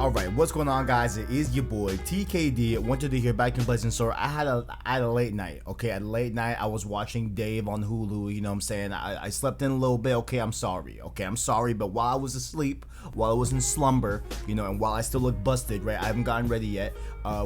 Alright, what's going on, guys? It is your boy TKD. Wanted to hear back in PlayStation Store. I had a late night. Okay, at a late night I was watching Dave on Hulu. You know what I'm saying? I slept in a little bit. Okay, I'm sorry. Okay, I'm sorry. But while I was asleep, while I was in slumber, you know, and while I still look busted, right? I haven't gotten ready yet.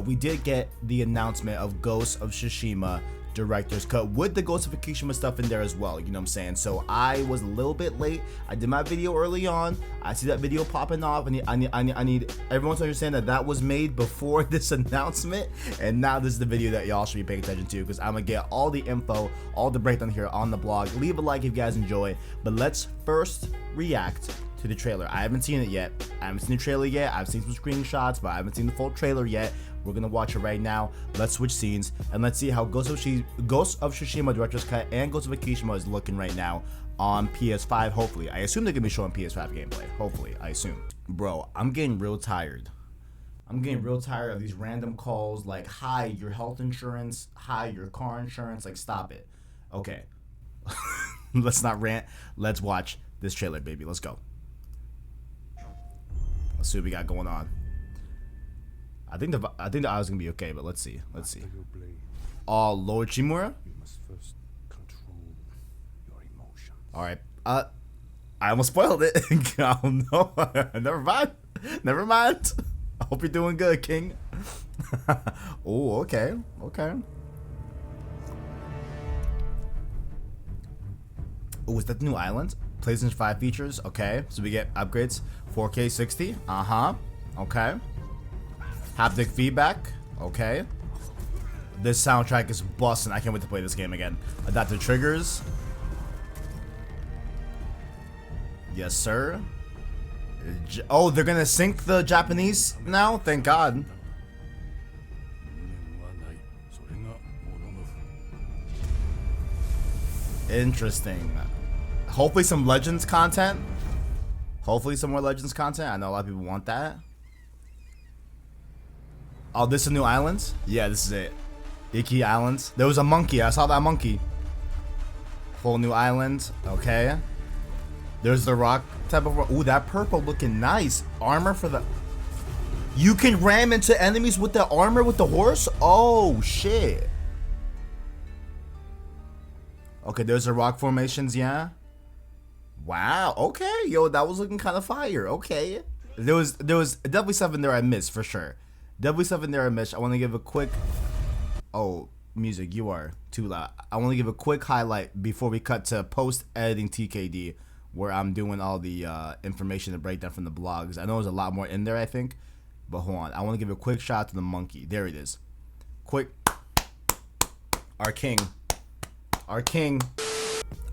We did get the announcement of Ghost of Tsushima director's cut with the Ghost of Tsushima stuff in there as well, you know what I'm saying? So I was a little bit late. I did my video early on. I see that video popping off, and I need everyone to understand that that was made before this announcement, and now this is the video that y'all should be paying attention to, because I'm gonna get all the info, all the breakdown here on the blog. Leave a like if you guys enjoy, but let's first react to the trailer. I haven't seen it yet. I haven't seen the trailer yet. I've seen some screenshots, but I haven't seen the full trailer yet. We're gonna watch it right now. Let's switch scenes and let's see how Ghost of Tsushima director's cut and Ghost of Tsushima is looking right now on PS5. Hopefully, I assume they're gonna be showing PS5 gameplay. Hopefully, I assume. Bro, I'm getting real tired. I'm getting real tired of these random calls like, "Hi, your health insurance. Hi, your car insurance." Like, stop it. Okay, let's not rant. Let's watch this trailer, baby. Let's go. Let's see what we got going on. I think the audio's gonna be okay, but let's see. Let's see. Oh, Lord Shimura. You must first control your emotions. All right. I almost spoiled it. Oh no. Never mind. Never mind. I hope you're doing good, King. Oh, okay. Okay. Oh, is that the new island? PlayStation 5 features. Okay. So we get upgrades. 4K 60. Okay. Haptic feedback, okay. This soundtrack is busting. I can't wait to play this game again. Adaptive triggers. Yes, sir. Oh, they're gonna sync the Japanese now? Thank God. Interesting. Hopefully some Legends content. Hopefully some more Legends content. I know a lot of people want that. Oh, this is a new island? Yeah, this is it. Iki Island. There was a monkey. I saw that monkey. Whole new island. Okay. There's the rock type of... Ooh, that purple looking nice. Armor for the... You can ram into enemies with the armor with the horse? Oh, shit. Okay, there's the rock formations, yeah. Wow, okay. Yo, that was looking kind of fire. Okay. There was definitely something there I missed, for sure. Definitely something there I missed. I want to give a quick... Oh, music, you are too loud. I want to give a quick highlight before we cut to post-editing TKD, where I'm doing all the information and breakdown from the blogs. I know there's a lot more in there, I think. But hold on. I want to give a quick shout out to the monkey. There it is. Quick. Our king. Our king.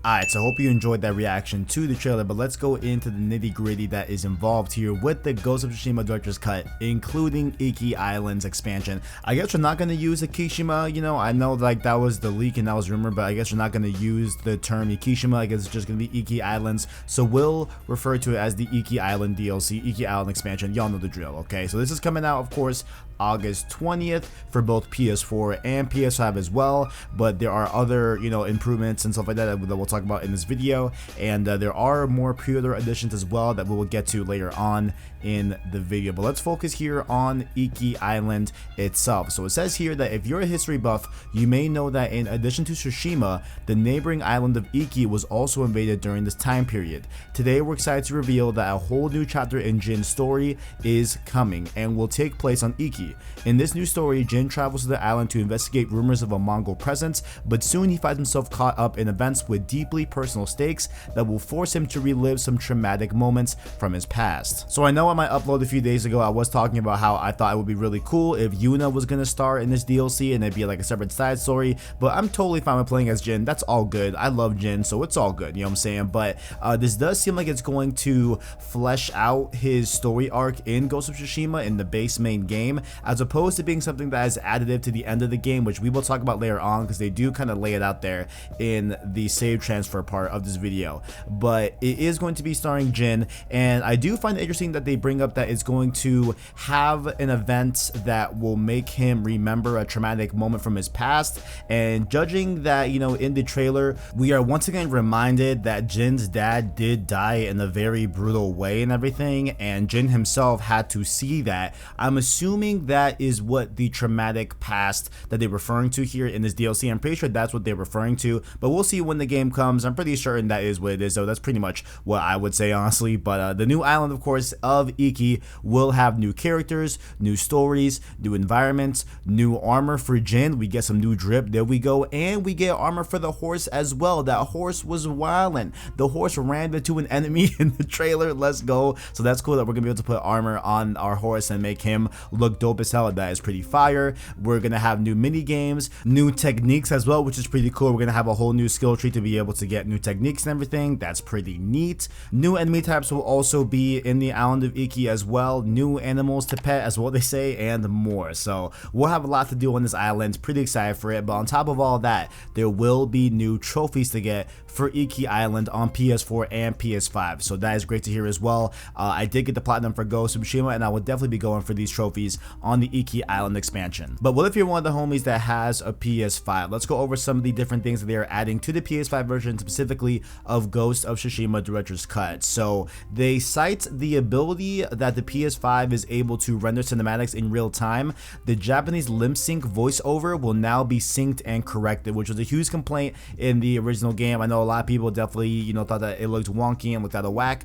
Alright, so I hope you enjoyed that reaction to the trailer, but let's go into the nitty gritty that is involved here with the Ghost of Tsushima director's cut, including Iki Island's expansion. I guess we're not going to use Ikishima, you know, I know like that was the leak and that was rumor, but I guess we're not going to use the term Ikishima. I guess it's just going to be Iki Islands, so we'll refer to it as the Iki Island DLC, Iki Island expansion. Y'all know the drill, okay? So this is coming out, of course, August 20th for both PS4 and PS5 as well, but there are other, you know, improvements and stuff like that we'll talk about in this video, and there are more pre-order editions as well that we will get to later on in the video. But let's focus here on Iki Island itself. So it says here that if you're a history buff, you may know that in addition to Tsushima, the neighboring island of Iki was also invaded during this time period. Today we're excited to reveal that a whole new chapter in Jin's story is coming and will take place on Iki. In this new story, Jin travels to the island to investigate rumors of a Mongol presence, but soon he finds himself caught up in events with deeply personal stakes that will force him to relive some traumatic moments from his past. So I know in my upload a few days ago I was talking about how I thought it would be really cool if Yuna was gonna star in this DLC and it'd be like a separate side story, but I'm totally fine with playing as Jin. That's all good. I love Jin, so it's all good, you know what I'm saying? But this does seem like it's going to flesh out his story arc in Ghost of Tsushima in the base main game, as opposed to being something that is additive to the end of the game, which we will talk about later on because they do kind of lay it out there in the save transfer part of this video. But it is going to be starring Jin, and I do find it interesting that they bring up that it's going to have an event that will make him remember a traumatic moment from his past. And judging that, you know, in the trailer, we are once again reminded that Jin's dad did die in a very brutal way and everything, and Jin himself had to see that. I'm assuming that is what the traumatic past that they're referring to here in this DLC. I'm pretty sure that's what they're referring to, but we'll see when the game comes. I'm pretty certain that is what it is, though. That's pretty much what I would say, honestly. But the new island, of course, of Iki will have new characters, new stories, new environments, new armor for Jin. We get some new drip, there we go, and we get armor for the horse as well. That horse was wildin'. The horse ran into an enemy in the trailer. Let's go. So that's cool that we're gonna be able to put armor on our horse and make him look dope as hell. That is pretty fire. We're gonna have new mini games, new techniques as well, which is pretty cool. We're gonna have a whole new skill tree to be able to get new techniques and everything. That's pretty neat. New enemy types will also be in the island of Iki as well. New animals to pet, as what they say, and more. So we'll have a lot to do on this island. Pretty excited for it. But on top of all that, there will be new trophies to get for Iki Island on PS4 and PS5. So that is great to hear as well. I did get the platinum for Ghost of Tsushima, and I will definitely be going for these trophies on the Iki Island expansion. But what if you're one of the homies that has a PS5? Let's go over some of the different things that they are adding to the PS5 version, specifically of Ghost of Tsushima Director's Cut. So they cite the ability that the PS5 is able to render cinematics in real time. The Japanese lip sync voiceover will now be synced and corrected, which was a huge complaint in the original game. I know a lot of people definitely, you know, thought that it looked wonky and looked out of whack.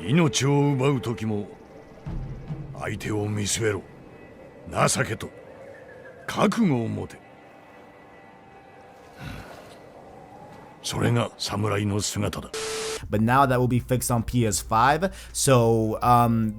命を奪う時も相手を見据えろ。情けと覚悟を持て。それが侍の姿だ。 But now that will be fixed on PS5. So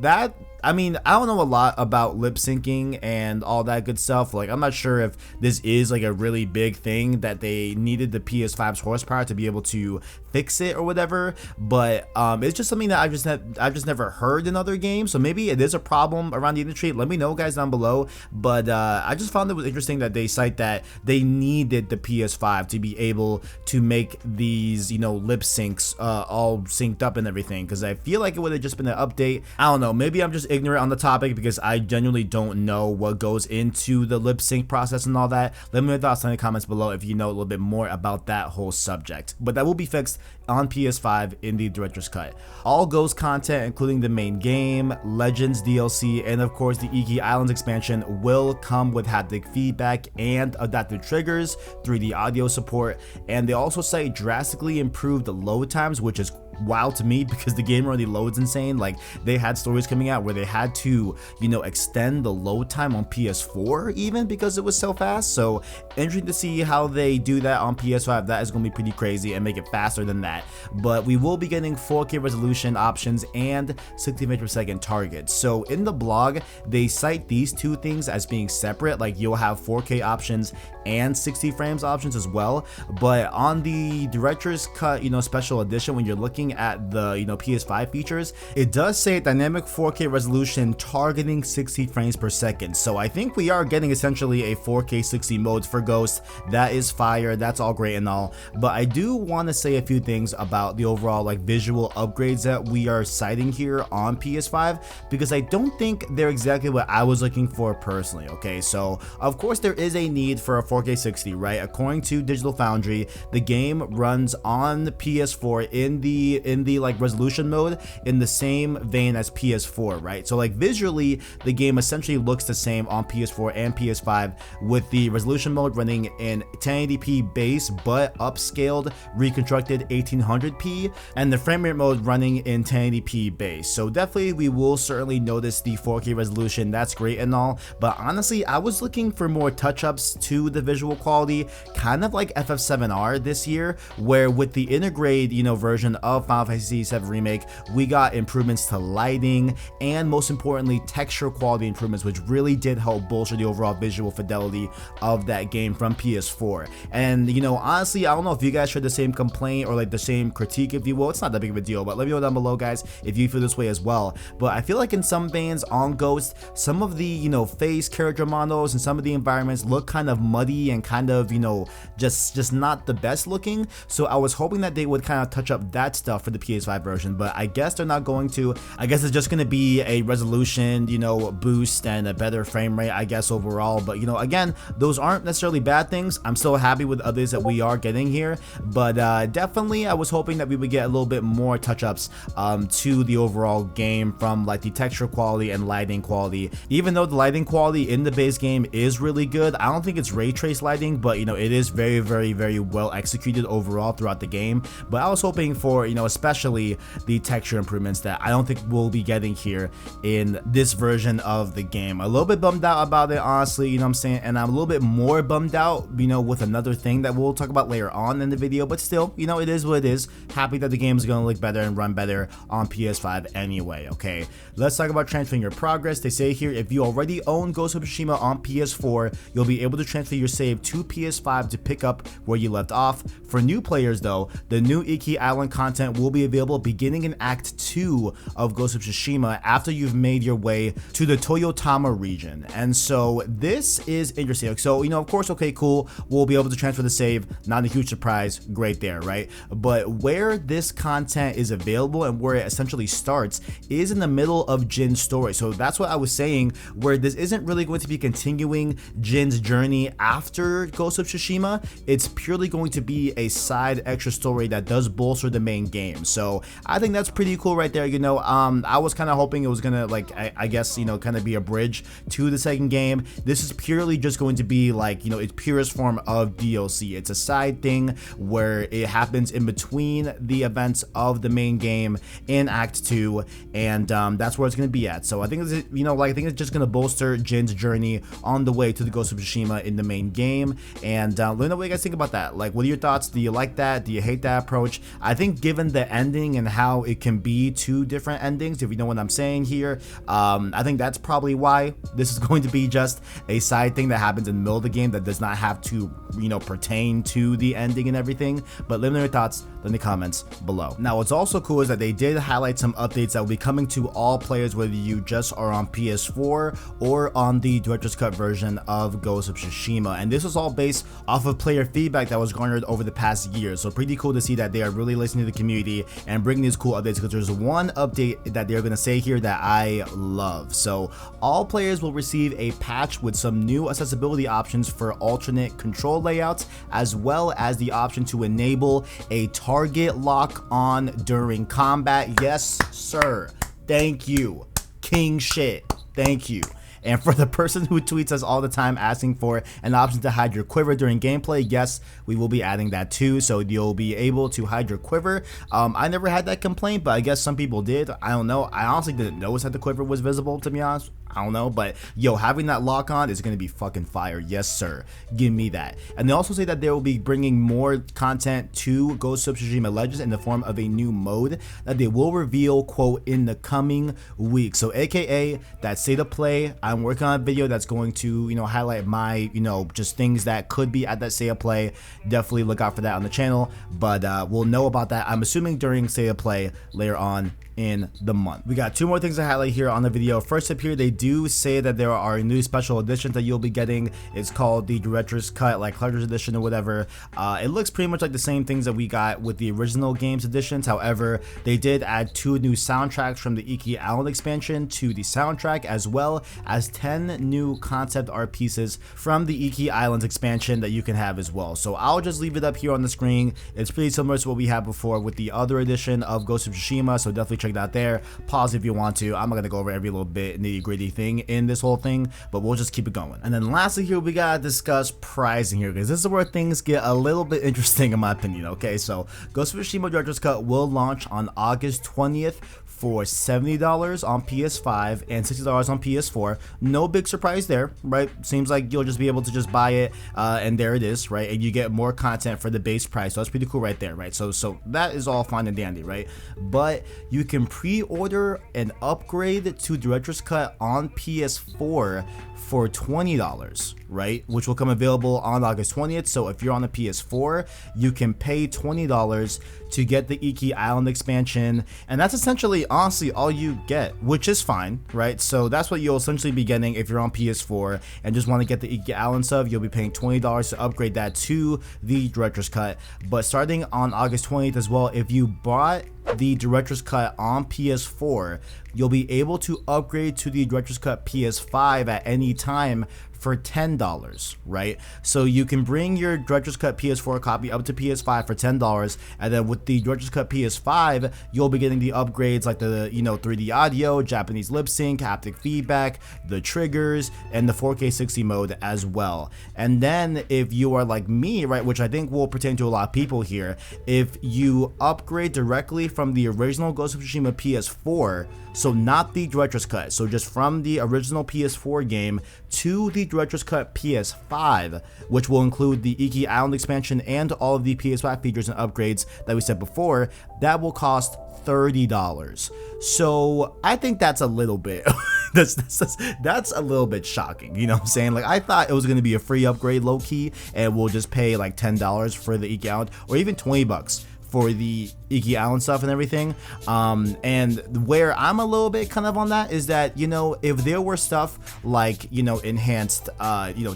that, I mean, I don't know a lot about lip syncing and all that good stuff. Like, I'm not sure if this is like a really big thing that they needed the PS5's horsepower to be able to fix it or whatever. But it's just something that I've just never heard in other games. So maybe it is a problem around the industry. Let me know, guys, down below. But I just found it was interesting that they cite that they needed the PS5 to be able to make these, you know, lip syncs all synced up and everything, because I feel like it would have just been an update. I don't know, maybe I'm just ignorant on the topic because I genuinely don't know what goes into the lip sync process and all that. Let me know your thoughts in the comments below if you know a little bit more about that whole subject. But that will be fixed on PS5 in the Director's Cut. All Ghost content, including the main game, Legends DLC, and of course the Iki Islands expansion, will come with haptic feedback and adaptive triggers, 3D audio support, and they also cite drastically improved load times, which is wild to me because the game already loads insane. Like, they had stories coming out where they had to, you know, extend the load time on PS4 even because it was so fast. So interesting to see how they do that on PS5. That is going to be pretty crazy and make it faster than that. But we will be getting 4K resolution options and 60 frames per second targets. So in the blog, they cite these two things as being separate. Like, you'll have 4K options and 60 frames options as well. But on the Director's Cut, you know, special edition, when you're looking at the, you know, PS5 features, it does say dynamic 4K resolution targeting 60 frames per second. So I think we are getting essentially a 4K 60 mode for Ghost. That is fire. That's all great and all. But I do want to say a few things about the overall like visual upgrades that we are citing here on PS5, because I don't think they're exactly what I was looking for personally. Okay, so of course there is a need for a 4K 60, right? According to Digital Foundry, the game runs on the PS4 in the like resolution mode in the same vein as PS4, right? So like visually the game essentially looks the same on PS4 and PS5, with the resolution mode running in 1080p base but upscaled reconstructed 1800p, and the frame rate mode running in 1080p base. So definitely we will certainly notice the 4K resolution. That's great and all, but honestly I was looking for more touch-ups to the visual quality, kind of like FF7R this year, where with the integrated, you know, version of Final Fantasy VII Remake, we got improvements to lighting and most importantly texture quality improvements, which really did help bolster the overall visual fidelity of that game from PS4. And you know, honestly, I don't know if you guys share the same complaint or like the same critique, if you will. It's not that big of a deal, but let me know down below, guys, if you feel this way as well. But I feel like in some veins on Ghost, some of the, you know, face character models and some of the environments look kind of muddy and kind of, you know, just not the best looking. So I was hoping that they would kind of touch up that stuff for the PS5 version, but I guess they're not going to. I guess it's just going to be a resolution, you know, boost and a better frame rate, I guess, overall. But you know, again, those aren't necessarily bad things. I'm still happy with others that we are getting here, but definitely I was hoping that we would get a little bit more touch-ups to the overall game from like the texture quality and lighting quality. Even though the lighting quality in the base game is really good, I don't think it's ray trace lighting, but you know, it is very well executed overall throughout the game. But I was hoping for, you know, especially the texture improvements that I don't think we'll be getting here in this version of the game. A little bit bummed out about it, honestly, you know what I'm saying, and I'm a little bit more bummed out, you know, with another thing that we'll talk about later on in the video, but still, you know, it is what it is. Happy that the game is going to look better and run better on PS5 anyway. Okay, let's talk about transferring your progress. They say here, if you already own Ghost of Tsushima on PS4, you'll be able to transfer your save to PS5 to pick up where you left off. For new players though, the new Iki Island content will be available beginning in Act 2 of Ghost of Tsushima after you've made your way to the Toyotama region. And so this is interesting. So, you know, of course, okay, cool, we'll be able to transfer the save, not a huge surprise, great there, right? But where this content is available and where it essentially starts is in the middle of Jin's story. So that's what I was saying, where this isn't really going to be continuing Jin's journey after Ghost of Tsushima. It's purely going to be a side extra story that does bolster the main game. So I think that's pretty cool right there. You know, I was kind of hoping it was gonna, like, I guess, you know, kind of be a bridge to the second game. This is purely just going to be like, you know, its purest form of DLC. It's a side thing where it happens in between the events of the main game in Act 2, and that's where it's going to be at. So I think it's, you know, like, I think it's just going to bolster Jin's journey on the way to the Ghost of Tsushima in the main game. And let me know what you guys think about that. Like, what are your thoughts? Do you like that? Do you hate that approach? I think given the ending and how it can be two different endings, if you know what I'm saying here, I think that's probably why this is going to be just a side thing that happens in the middle of the game that does not have to, you know, pertain to the ending and everything. But let me know your thoughts in the comments below. Now, what's also cool is that they did highlight some updates that will be coming to all players, whether you just are on PS4 or on the director's cut version of Ghost of Tsushima. And this was all based off of player feedback that was garnered over the past year. So pretty cool to see that they are really listening to the community and bringing these cool updates, because there's one update that they're going to say here that I love. So all players will receive a patch with some new accessibility options for alternate control layouts, as well as the option to enable a target lock on during combat. Yes, sir. Thank you. King shit. Thank you. And for the person who tweets us all the time asking for an option to hide your quiver during gameplay, yes, we will be adding that too. So you'll be able to hide your quiver. I never had that complaint, but I guess some people did. I don't know. I honestly didn't notice that the quiver was visible, to be honest. I don't know, but yo, having that lock on is going to be fucking fire. Yes, sir. Give me that. And they also say that they will be bringing more content to Ghost of Tsushima Legends in the form of a new mode that they will reveal, quote, in the coming weeks. So AKA that state of play. I'm working on a video that's going to, you know, highlight my, you know, just things that could be at that state of play. Definitely look out for that on the channel, but we'll know about that, I'm assuming, during state of play later on in the month. We got two more things to highlight here on the video. First up here, they do say that there are new special editions that you'll be getting. It's called the Director's Cut, like Collector's Edition or whatever. It looks pretty much like the same things that we got with the original games editions. However, they did add 2 new soundtracks from the Iki Island expansion to the soundtrack, as well as 10 new concept art pieces from the Iki Island expansion that you can have as well. So I'll just leave it up here on the screen. It's pretty similar to what we had before with the other edition of Ghost of Tsushima, so definitely check that out there. Pause if you want to. I'm not gonna go over every little bit nitty gritty thing in this whole thing, but we'll just keep it going. And then lastly here, we gotta discuss pricing here, because this is where things get a little bit interesting in my opinion. Okay, so Ghost of Tsushima Director's Cut will launch on August 20th for $70 on PS5 and $60 on PS4. No big surprise there, right? Seems like you'll just be able to just buy it, and there it is, right? And you get more content for the base price, so that's pretty cool right there, right? So that is all fine and dandy, right? But you can pre-order an upgrade to Director's Cut on PS4 for $20, right? Which will come available on August 20th. So if you're on a PS4, you can pay $20 to get the Iki Island expansion, and that's essentially honestly all you get, which is fine, right? So that's what you'll essentially be getting if you're on PS4 and just want to get the Iki Island stuff. You'll be paying $20 to upgrade that to the Director's Cut. But starting on August 20th as well, if you bought the Director's Cut on PS4, you'll be able to upgrade to the Director's Cut PS5 at any time for $10, right? So you can bring your Director's Cut PS4 copy up to PS5 for $10, and then with the Director's Cut PS5, you'll be getting the upgrades like the 3D audio, Japanese lip sync, haptic feedback, the triggers, and the 4K 60 mode as well. And then if you are like me, right, which I think will pertain to a lot of people here, if you upgrade directly from the original Ghost of Tsushima PS4, so not the Director's Cut, so just from the original PS4 game to the Director's Cut PS5, which will include the Iki Island expansion and all of the PS5 features and upgrades that we said before, that will cost $30. So I think that's a little bit that's a little bit shocking, you know what I'm saying? Like, I thought it was going to be a free upgrade low-key, and we'll just pay like $10 for the Iki Island, or even $20 for the Iki Island stuff and everything. And where I'm a little bit kind of on that is that, you know, if there were stuff like, you know, enhanced,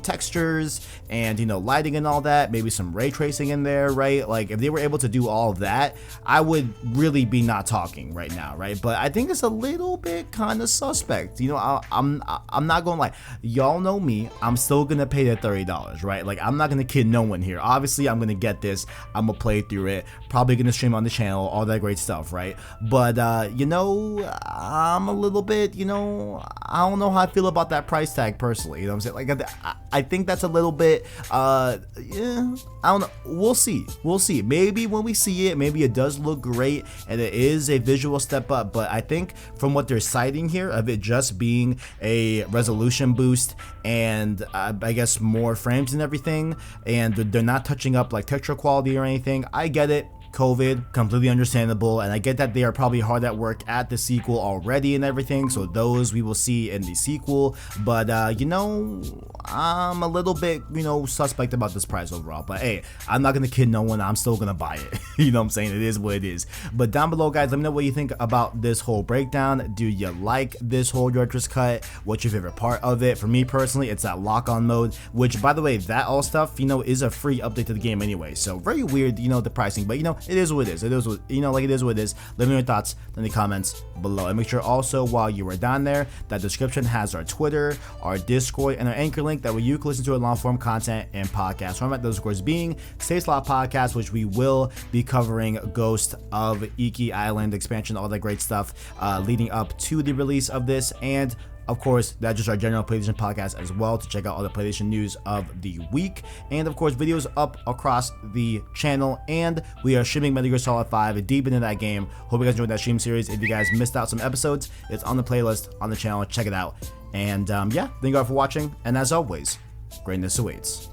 textures and, lighting and all that, maybe some ray tracing in there, right? Like, if they were able to do all of that, I would really be not talking right now, right? But I think it's a little bit kind of suspect. You know, I'm not gonna lie. Y'all know me. I'm still gonna pay that $30, right? Like, I'm not gonna kid no one here. Obviously, I'm gonna get this. I'm gonna play through it. Probably gonna stream on the channel, all that great stuff, right? But I'm a little bit, I don't know how I feel about that price tag personally. You know what I'm saying? Like, I think that's a little bit, I don't know. We'll see. Maybe when we see it, maybe it does look great and it is a visual step up. But I think from what they're citing here of it just being a resolution boost and I guess more frames and everything, and they're not touching up like texture quality or anything, I get it. COVID, completely understandable, and I get that they are probably hard at work at the sequel already and everything, so those we will see in the sequel. But I'm a little bit suspect about this price overall, but hey, I'm not gonna kid no one. I'm still gonna buy it. You know what I'm saying? It is what it is. But down below, guys, let me know what you think about this whole breakdown. Do you like this whole Director's Cut? What's your favorite part of it? For me personally, it's that lock-on mode, which, by the way, that all stuff is a free update to the game anyway, so very weird, the pricing, but it is what it is. It is what it is what it is. Let me know your thoughts in the comments below, and make sure also while you are down there, that description has our Twitter, our Discord, and our Anchor link that way you can listen to our long form content and podcast format. Those of course being Stay Slot Podcast, which we will be covering Ghost of Iki Island Expansion, all that great stuff leading up to the release of this, and of course, that's just our general PlayStation podcast as well to check out all the PlayStation news of the week. And of course, videos up across the channel. And we are streaming Metal Gear Solid 5 deep into that game. Hope you guys enjoyed that stream series. If you guys missed out some episodes, it's on the playlist on the channel. Check it out. And yeah, thank you all for watching. And as always, greatness awaits.